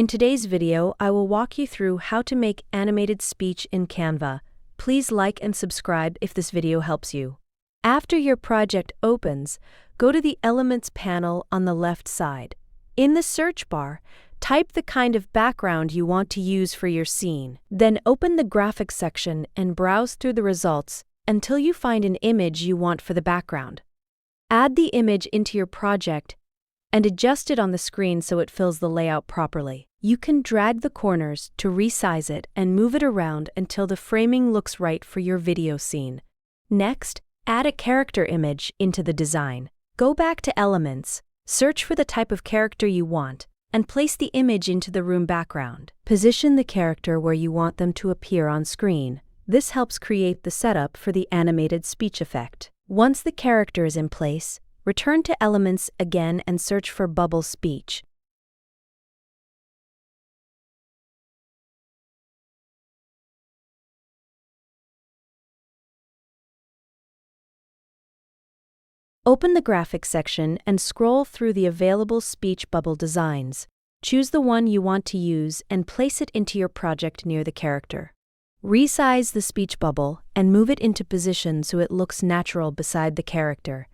In today's video, I will walk you through how to make animated speech in Canva. Please like and subscribe if this video helps you. After your project opens, go to the Elements panel on the left side. In the search bar, type the kind of background you want to use for your scene. Then open the Graphics section and browse through the results until you find an image you want for the background. Add the image into your project and adjust it on the screen so it fills the layout properly. You can drag the corners to resize it and move it around until the framing looks right for your video scene. Next, add a character image into the design. Go back to Elements, search for the type of character you want, and place the image into the room background. Position the character where you want them to appear on screen. This helps create the setup for the animated speech effect. Once the character is in place, return to Elements again and search for Bubble Speech. Open the Graphics section and scroll through the available speech bubble designs. Choose the one you want to use and place it into your project near the character. Resize the speech bubble and move it into position so it looks natural beside the character.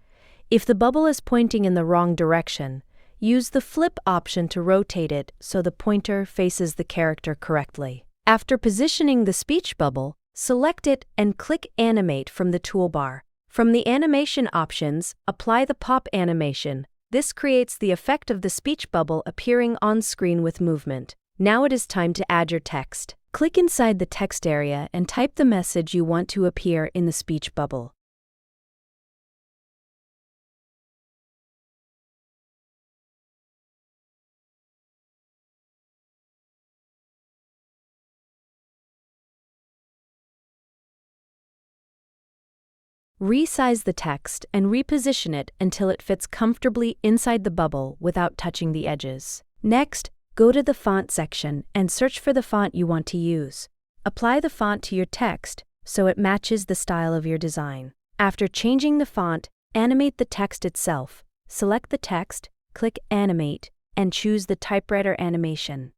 If the bubble is pointing in the wrong direction, use the flip option to rotate it so the pointer faces the character correctly. After positioning the speech bubble, select it and click Animate from the toolbar. From the animation options, apply the pop animation. This creates the effect of the speech bubble appearing on screen with movement. Now it is time to add your text. Click inside the text area and type the message you want to appear in the speech bubble. Resize the text and reposition it until it fits comfortably inside the bubble without touching the edges. Next, go to the Font section and search for the font you want to use. Apply the font to your text so it matches the style of your design. After changing the font, animate the text itself. Select the text, click Animate, and choose the Typewriter animation.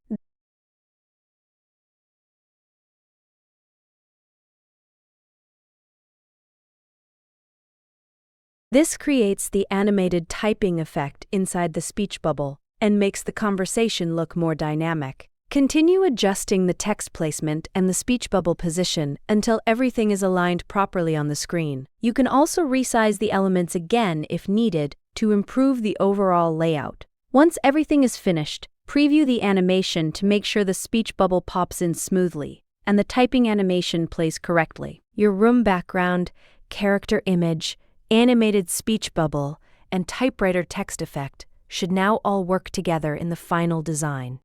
This creates the animated typing effect inside the speech bubble and makes the conversation look more dynamic. Continue adjusting the text placement and the speech bubble position until everything is aligned properly on the screen. You can also resize the elements again if needed to improve the overall layout. Once everything is finished, preview the animation to make sure the speech bubble pops in smoothly and the typing animation plays correctly. Your room background, character image, animated speech bubble, and typewriter text effect should now all work together in the final design.